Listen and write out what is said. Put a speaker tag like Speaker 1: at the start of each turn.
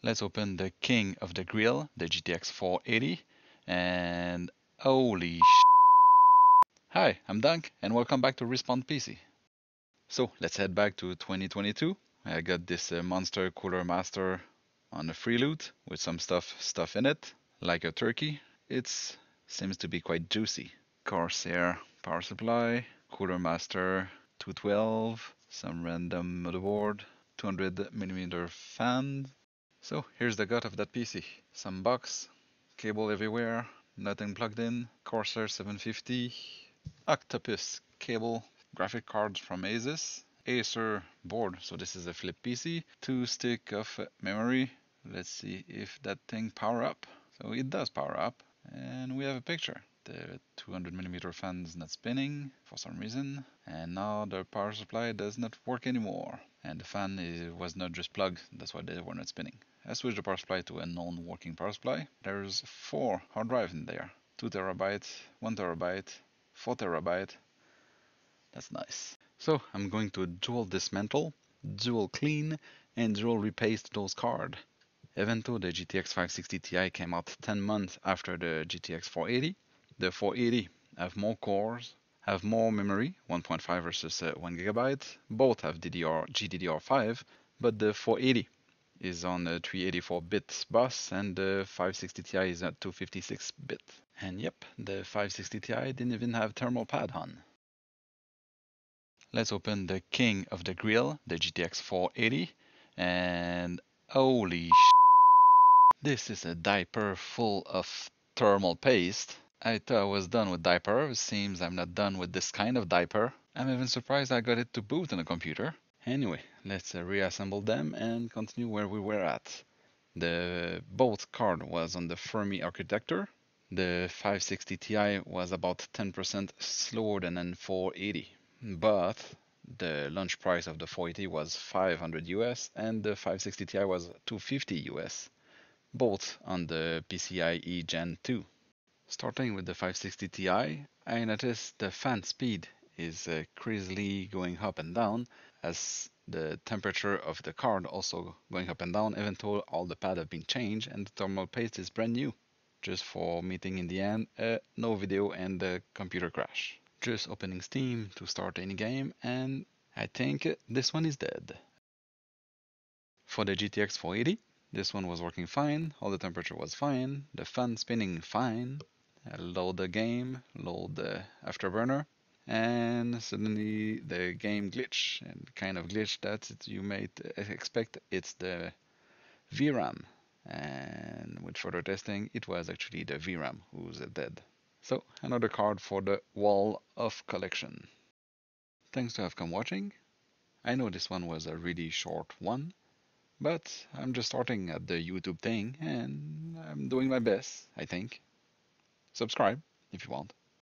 Speaker 1: Let's open the king of the grill, the GTX480, and holy sh. Hi, I'm Dunk, and welcome back to Respawn PC. So let's head back to 2022. I got this monster cooler master on a free loot with some stuff in it, like a turkey. It seems to be quite juicy. Corsair power supply, cooler master 212, some random motherboard, 200mm fan. So here's the gut of that PC. Some box, cable everywhere, nothing plugged in, Corsair 750, Octopus cable, graphic cards from Asus, Acer board, so this is a flip PC, 2 stick of memory. Let's see if that thing power up. So it does power up, and we have a picture. The 200mm fan is not spinning for some reason, and now the power supply does not work anymore. And the fan was not just plugged, that's why they were not spinning. I switched the power supply to a non-working power supply. There's 4 hard drives in there. 2TB, 1TB, 4TB. That's nice. So I'm going to dual dismantle, dual clean, and dual repaste those cards. Even though the GTX 560 Ti came out 10 months after the GTX 480, the 480 have more cores, have more memory, 1.5 versus 1 GB. Both have GDDR5, but the 480 is on a 384-bit bus and the 560 Ti is at 256-bit. And yep, the 560 Ti didn't even have thermal pad on. Let's open the king of the grill, the GTX 480, and holy sh. This is a diaper full of thermal paste. I thought I was done with diaper. It seems I'm not done with this kind of diaper. I'm even surprised I got it to boot on the computer. Anyway, let's reassemble them and continue where we were at. The both card was on the Fermi architecture. The 560 Ti was about 10% slower than an 480, but the launch price of the 480 was 500 US and the 560 Ti was 250 US, both on the PCIe Gen 2. Starting with the 560 Ti, I noticed the fan speed is crazily going up and down as the temperature of the card also going up and down, even though all the pads have been changed and the thermal paste is brand new. Just for meeting in the end, no video and the computer crash. Just opening Steam to start any game, and I think this one is dead. For the GTX 480, this one was working fine, all the temperature was fine, the fan spinning fine. I load the game, load the afterburner, and suddenly the game glitch, and kind of glitch that you might expect. It's the VRAM, and with further testing, it was actually the VRAM who's dead. So another card for the wall of collection. Thanks to have come watching. I know this one was a really short one, but I'm just starting at the YouTube thing and I'm doing my best, I think. Subscribe if you want.